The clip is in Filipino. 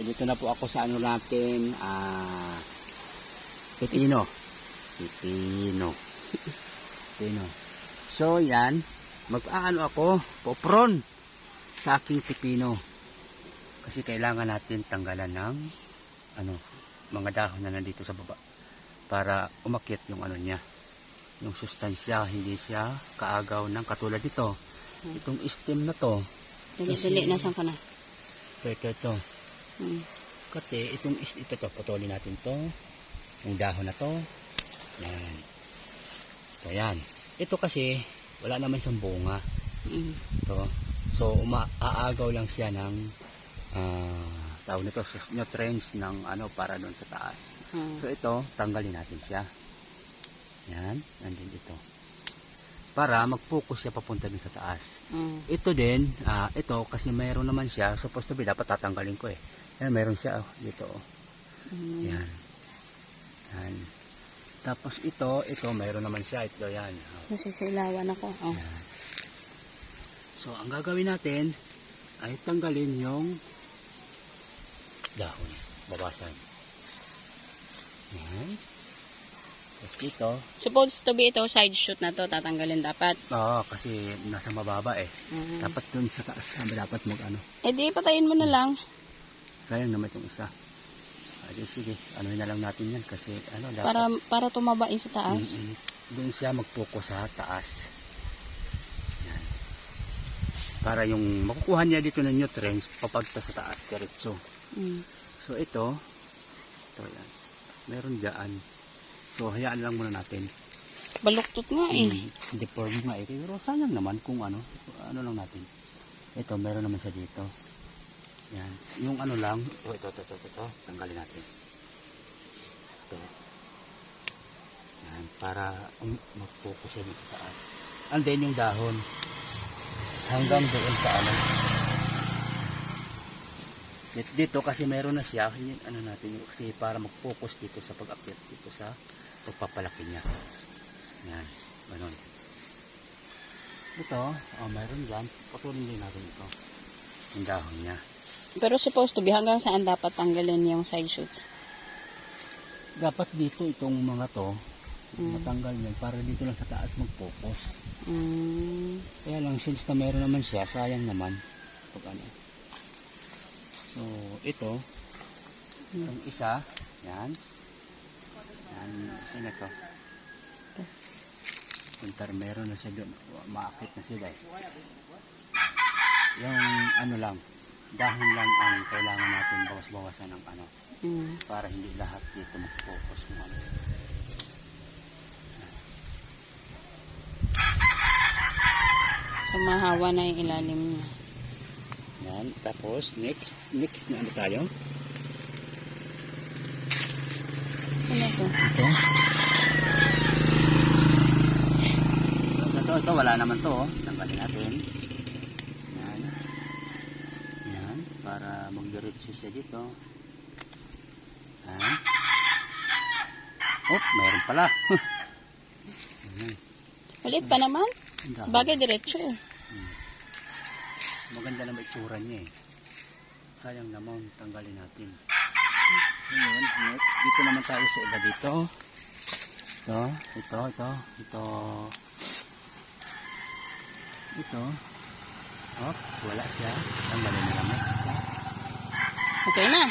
dito na po ako sa ano natin, pipino. So yan, mag-aano ako, popron sa aking pipino. Kasi kailangan natin tanggalan ng mga dahon na nandito sa baba para umakyat yung ano niya, yung sustansya, hindi siya kaagaw ng katulad dito. Itong stem na to. Dali-dali, nasan ka na? Ito. Kasi ito putulin natin to. Yung dahon na to. Yan. So yan. Ito kasi wala naman siyang bunga. Ito. So aagaw lang siya ng tawag nito nutrients ng para doon sa taas. So ito, tanggalin natin siya. Yan, nandun dito. Para mag-focus siya papunta din sa taas. Ito din, ito kasi mayroon naman siya, supposed to be dapat tatanggalin ko eh. Yan, mayroon siya dito. Yan. Yan. Tapos ito mayroon naman siya, ito yan. Nasisilawan ako. Yan. So ang gagawin natin ay tanggalin yung dahon, babasan. Yan. Tapos ito. Supposed to be ito, side shoot na to, tatanggalin dapat. Oo, kasi nasa mababa eh. Dapat dun sa taas, dapat Eh di, patayin mo na lang. Sayang naman itong isa. Sige, anuhin na lang natin yan kasi dapat. Para tumaba yung sa taas. Doon siya mag-focus sa taas. Yan. Para yung makukuha niya dito ng nutrients, papunta sa taas, diretso. So ito yan. Meron dyan. So, hayaan lang muna natin. Baluktot nga eh. Deform nga eh. Pero sayang naman kung ano lang natin. Ito, meron naman siya dito. Yan. Yung lang. Ito. Tanggalin natin. Ito. Yan. Para mag-focus siya sa taas. And then yung dahon. Hanggang doon sa dito kasi meron na siya. Natin kasi para mag-focus dito sa pag-akyat dito sa pagpapalaki niya. Yan, ganun. Ito, mayroon dyan. Patuloy din natin ito. Yung dahon niya. Pero supposed to be, hanggang saan dapat tanggalin yung side shoots? Dapat dito itong mga to, matanggal yan para dito lang sa taas mag-focus. Kaya lang, since na meron naman siya, sayang naman. Pag So, ito, yung isa, yan. Yan ito. Puntar, meron na siya doon. Maakit na sila eh. Yung lang, dahon lang ang kailangan natin bawas-bawasan ng para hindi lahat dito mag-focus ng So, mahawa na yung ilalim niya. Yan, tapos next na tayo? Ano to? Ito, wala naman to. Tanggalin natin. Yan, para magdiretso siya dito. Yan. Meron pala. Ulit pa naman? Bagay diretso. Maganda naman itsura niya eh. Sayang naman, tanggalin natin. Ngayon, next, dito naman tayo sa iba dito. Ito. Wala siya. Tanggalin na lang. Okay na.